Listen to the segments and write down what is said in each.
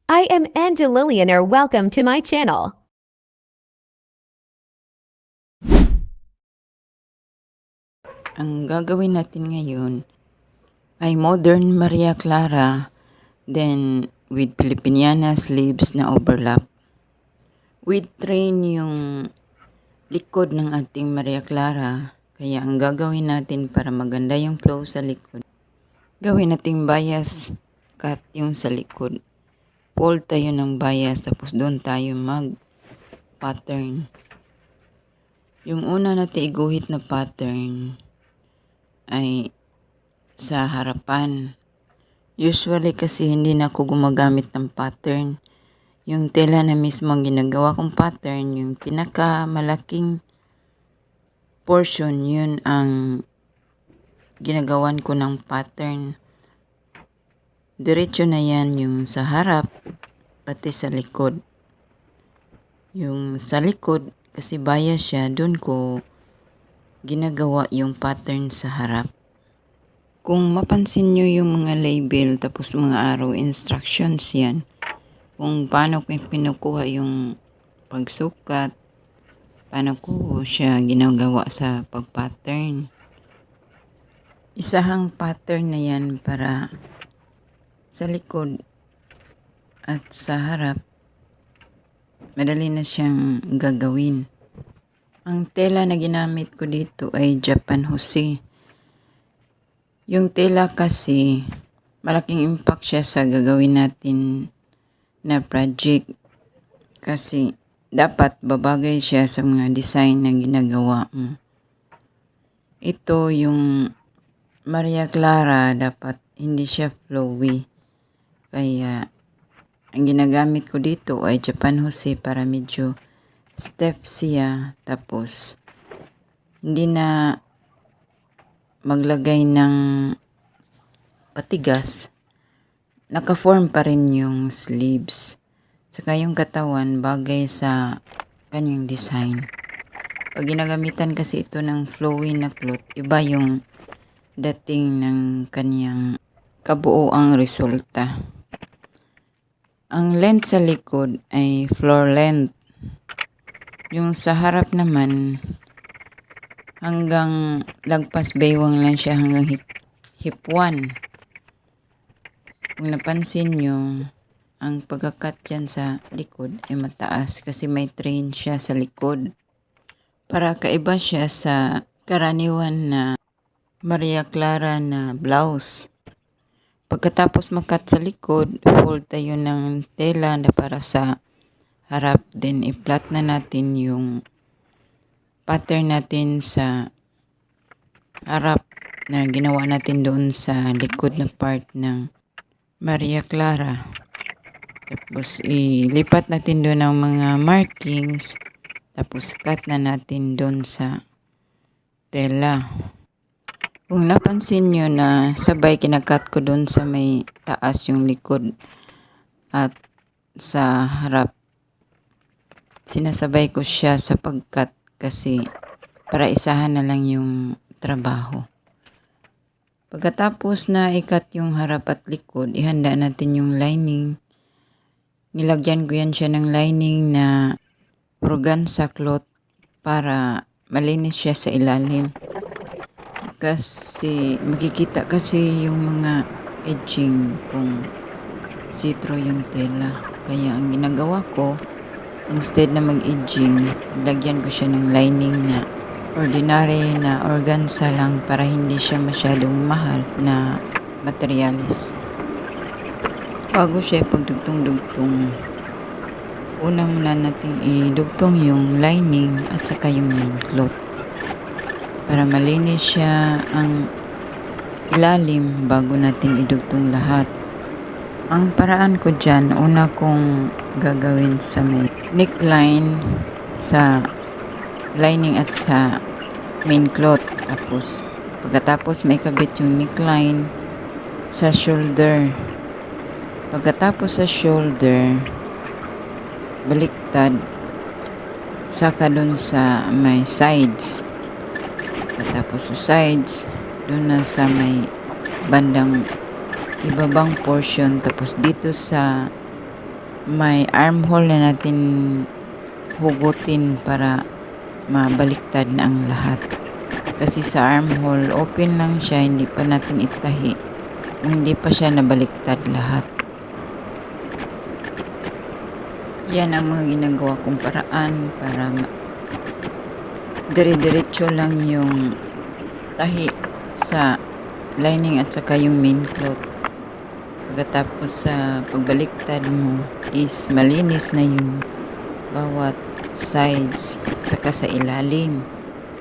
I am Angelilianer. Welcome to my channel. Ang gagawin natin ngayon ay modern Maria Clara, then with Filipiniana sleeves na overlap. With train yung likod ng ating Maria Clara, kaya ang gagawin natin para maganda yung flow sa likod, gawin nating bias cut yung sa likod. Fold tayo ng bias tapos doon tayo mag pattern. Yung una natin iguhit na pattern ay sa harapan. Usually kasi hindi na ako gumagamit ng pattern. Yung tela na mismo ang ginagawa kong pattern, yung pinakamalaking portion, yun ang ginagawan ko ng pattern. Diretso na yan yung sa harap, pati sa likod. Yung sa likod, kasi bias siya, dun ko ginagawa yung pattern sa harap. Kung mapansin nyo yung mga label tapos mga arrow instructions yan, kung paano ko kinukuha yung pagsukat, paano ko siya ginagawa sa pag-pattern. Isahang pattern na yan para sa likod at sa harap, madali na siyang gagawin. Ang tela na ginamit ko dito ay Japan Jose. Yung tela kasi, malaking impact siya sa gagawin natin na project kasi dapat babagay siya sa mga design na ginagawa mo. Ito yung Maria Clara, dapat hindi siya flowy. Kaya ang ginagamit ko dito ay Japan Jose para medyo stiff siya. Tapos hindi na maglagay ng patigas. Naka-form pa rin yung sleeves. Saka yung katawan bagay sa kanyang design. Pag ginagamitan kasi ito ng flowy na cloth, iba yung dating ng kanyang kabuoang resulta. Ang length sa likod ay floor length. Yung sa harap naman, hanggang lagpas baywang lang siya hanggang hip 1. Kung napansin nyo, ang pagkakat dyan sa likod ay mataas kasi may train siya sa likod. Para kaiba siya sa karaniwan na Maria Clara na blouse. Pagkatapos makat sa likod, fold tayo ng tela na para sa harap. Then i-plot na natin yung pattern natin sa harap na ginawa natin doon sa likod na part ng Maria Clara. Tapos ilipat natin doon ang mga markings. Tapos cut na natin doon sa tela. Kung napansin nyo na sabay kinakat ko doon sa may taas yung likod at sa harap, sinasabay ko siya sa pagkat kasi para isahan na lang yung trabaho. Pagkatapos na ikat yung harap at likod, ihanda natin yung lining. Nilagyan ko yan siya ng lining na organza cloth para malinis siya sa ilalim. Kasi makikita kasi yung mga edging kung see-through yung tela. Kaya ang ginagawa ko, instead na mag-edging, lagyan ko siya ng lining na ordinary na organza lang para hindi siya masyadong mahal na materialis. Bago siya pagdugtong-dugtong, una muna natin idugtong yung lining at saka yung main cloth para malinis siya ang ilalim bago natin idugtong lahat. Ang paraan ko dyan, una kong gagawin sa may neckline, sa lining at sa main cloth. Tapos pagkatapos may kabit yung neckline sa shoulder. Pagkatapos sa shoulder, baliktad, saka dun sa may sides. Pagkatapos sa sides, dun na sa may bandang ibabang portion. Tapos dito sa may armhole na natin hugutin para mabaliktad na ang lahat. Kasi sa armhole, open lang siya, hindi pa natin itahi. Hindi pa siya nabaliktad lahat. Yan ang mga ginagawa kong paraan para dire-diretso lang yung tahi sa lining at saka yung main cloth. Pagkatapos sa pagbaliktad mo is malinis na yung bawat sides at saka sa ilalim.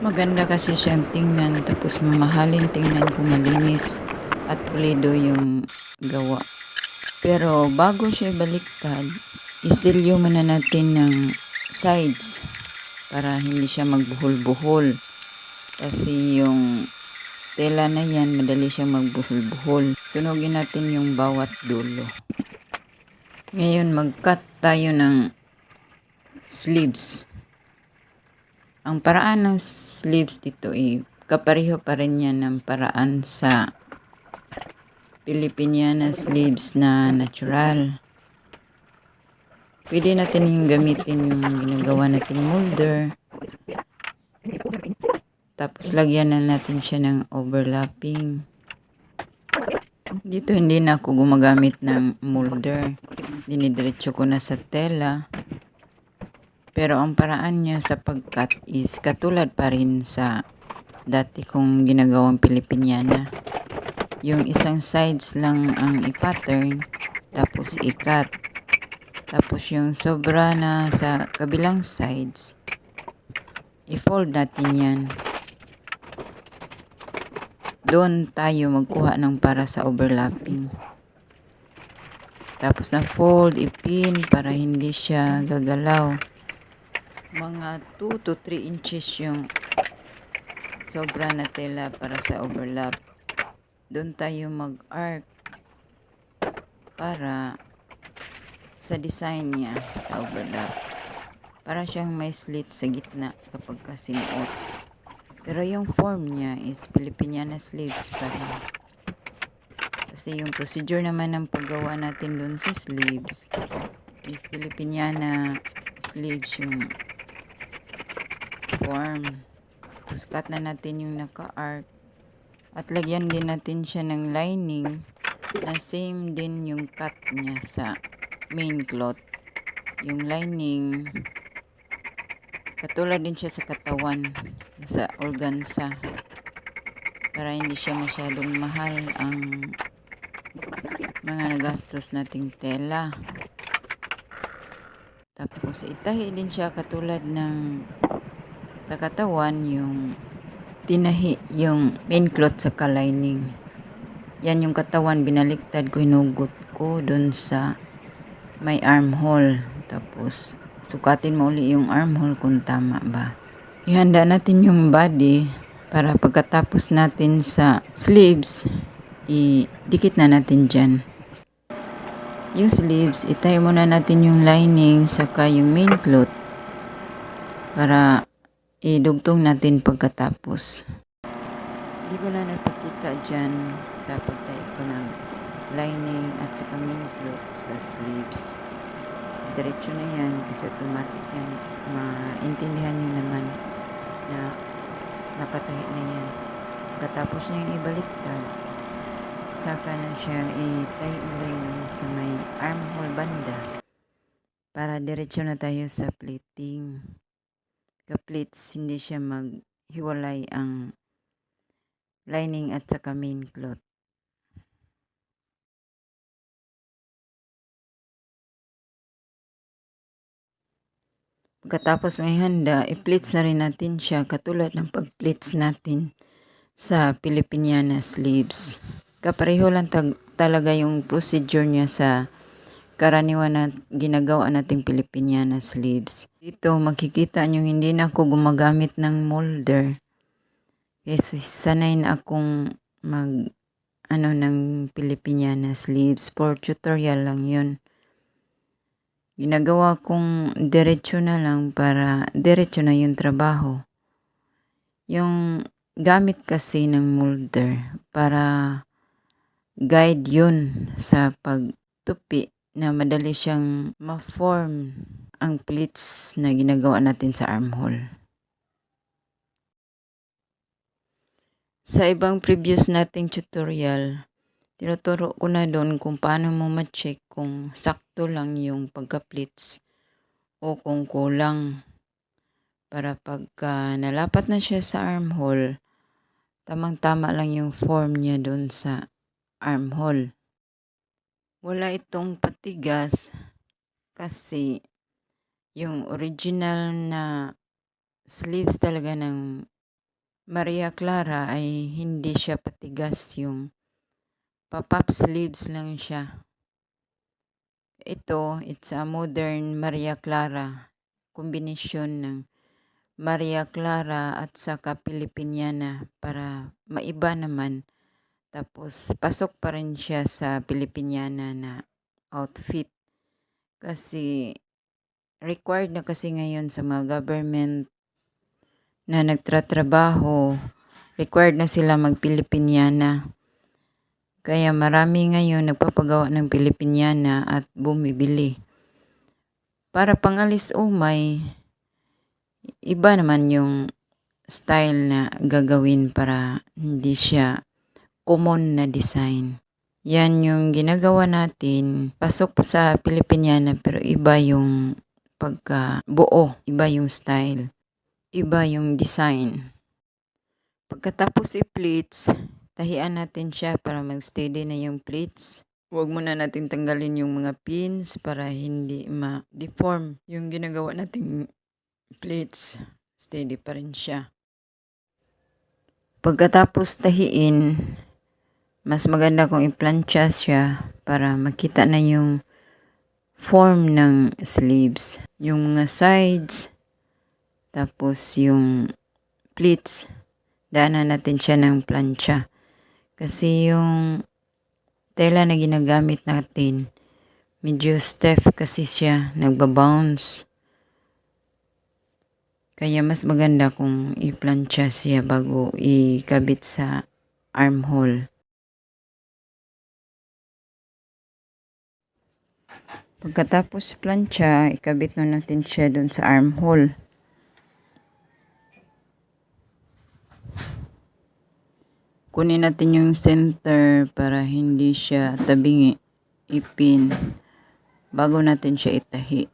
Maganda kasi siyang tingnan, tapos mamahalin tingnan kung malinis at pulido yung gawa. Pero bago siya baliktad, isilyo muna natin ng sides para hindi siya magbuhol-buhol. Kasi yung tela na yan, madali siyang magbuhol-buhol. Sunugin natin yung bawat dulo. Ngayon, mag-cut tayo ng sleeves. Ang paraan ng sleeves dito ay kapareho pa rin yan ng paraan sa Filipiniana sleeves na natural. Pwede natin yung gamitin yung ginagawa nating molder. Tapos lagyan na natin siya ng overlapping. Dito hindi na ako gumagamit ng molder. Dinidiretso ko na sa tela. Pero ang paraan niya sa pagkat is katulad pa rin sa dati kong ginagawang Filipiniana. Yung isang sides lang ang i-pattern, tapos i-cut. Tapos yung sobra na sa kabilang sides, i-fold natin yan. Doon tayo magkuha ng para sa overlapping. Tapos na fold, ipin para hindi siya gagalaw. Mga 2 to 3 inches yung sobra na tela para sa overlap. Doon tayo mag-arc para sa design niya sa overlap. Para siyang may slit sa gitna kapag sinuot. Pero yung form niya is Filipiniana sleeves pa rin. Kasi yung procedure naman ng paggawa natin doon sa sleeves is Filipiniana sleeves yung form. Tapos cut na natin yung naka-arc. At lagyan din natin siya ng lining na same din yung cut niya sa main cloth. Yung lining katulad din siya sa katawan, sa organza, para hindi siya masyadong mahal ang mga nagastos nating tela. Tapos itahi din siya katulad ng sa katawan, yung tinahi yung main cloth sa lining. Yan yung katawan, binaliktad ko, hinugot ko dun sa may armhole. Tapos sukatin mo uli yung armhole kung tama ba. Ihanda natin yung body para pagkatapos natin sa sleeves, idikit na natin dyan. Yung sleeves, itay muna natin yung lining saka yung main cloth para idugtong natin pagkatapos. Hindi ko na napakita dyan sa pagtayo ko ng lining at saka main cloth sa sleeves. Diretso na yan kasi automatic yan. Maintindihan nyo naman na nakatahi na yan. Pagkatapos na yung ibaliktad, saka na siya itahi mo rin sa may armhole banda para diretso na tayo sa pleating. Ka-pleats, hindi siya maghiwalay ang lining at saka main cloth. Pagkatapos may handa, i-pleats na rin natin siya katulad ng pag-pleats natin sa Filipiniana sleeves. Kapareho lang talaga yung procedure niya sa karaniwan na ginagawa nating Filipiniana sleeves. Dito makikita nyo hindi na ako gumagamit ng molder. Kasi sanay na akong ng Filipiniana sleeves. For tutorial lang yun. Ginagawa kong diretso na lang para diretso na yung trabaho. Yung gamit kasi ng molder para guide yun sa pagtupi na madali siyang ma-form ang pleats na ginagawa natin sa armhole. Sa ibang previous nating tutorial, tinuturo ko na doon kung paano mo ma-check kung sakto lang yung pagka-pleats o kung kulang. Para pagka nalapat na siya sa armhole, tamang-tama lang yung form niya doon sa armhole. Wala itong patigas kasi yung original na sleeves talaga ng Maria Clara ay hindi siya patigas, yung pop-up sleeves lang siya. Ito, it's a modern Maria Clara, kombinasyon ng Maria Clara at saka Filipiniana para maiba naman. Tapos pasok pa rin siya sa Filipiniana na outfit. Kasi required na kasi ngayon sa mga government na nagtratrabaho, required na sila mag-Filipiniana. Kaya marami ngayon nagpapagawa ng Filipiniana at bumibili. Para pangalis umay, iba naman yung style na gagawin para hindi siya common na design. Yan yung ginagawa natin. Pasok sa Filipiniana pero iba yung pagkabuo, iba yung style, iba yung design. Pagkatapos i-pleats, tahian natin siya para mag-steady na yung pleats. Huwag muna natin tanggalin yung mga pins para hindi ma-deform yung ginagawa nating pleats. Steady pa rin siya. Pagkatapos tahiin, mas maganda kung i-plancha siya para makita na yung form ng sleeves. Yung mga sides, tapos yung pleats, daanan natin siya ng plancha. Kasi yung tela na ginagamit natin, medyo stiff kasi siya, nagbabounce. Kaya mas maganda kung i-plancha siya bago ikabit sa armhole. Pagkatapos plancha, ikabit na natin siya doon sa armhole. Kunin natin yung center para hindi siya tabingi, ipin, bago natin siya itahi.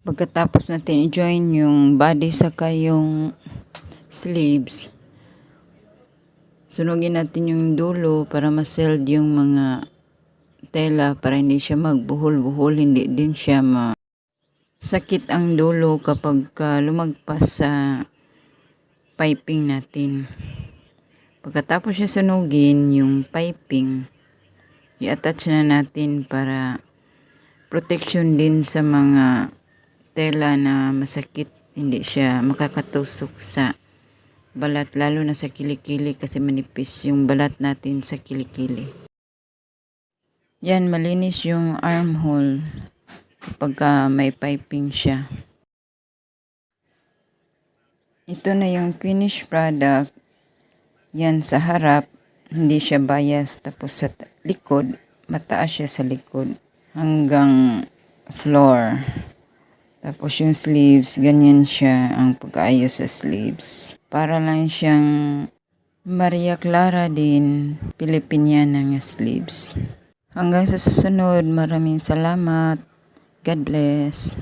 Pagkatapos natin i-join yung body saka yung sleeves, sunugin natin yung dulo para ma-seld yung mga tela para hindi siya magbuhol-buhol, hindi din siya sakit ang dulo kapag lumagpas sa piping natin. Pagkatapos siya sunugin yung piping, i-attach na natin para protection din sa mga tela na masakit, hindi siya makakatusok sa balat, lalo na sa kilikili kasi manipis yung balat natin sa kilikili. Yan, malinis yung armhole kapag may piping siya. Ito na yung finished product. Yan sa harap, hindi siya bias. Tapos sa likod, mataas siya sa likod hanggang floor. Tapos yung sleeves, ganyan siya ang pag-ayos sa sleeves. Para lang siyang Maria Clara din, Filipiniana nga sleeves. Hanggang sa susunod, maraming salamat. God bless.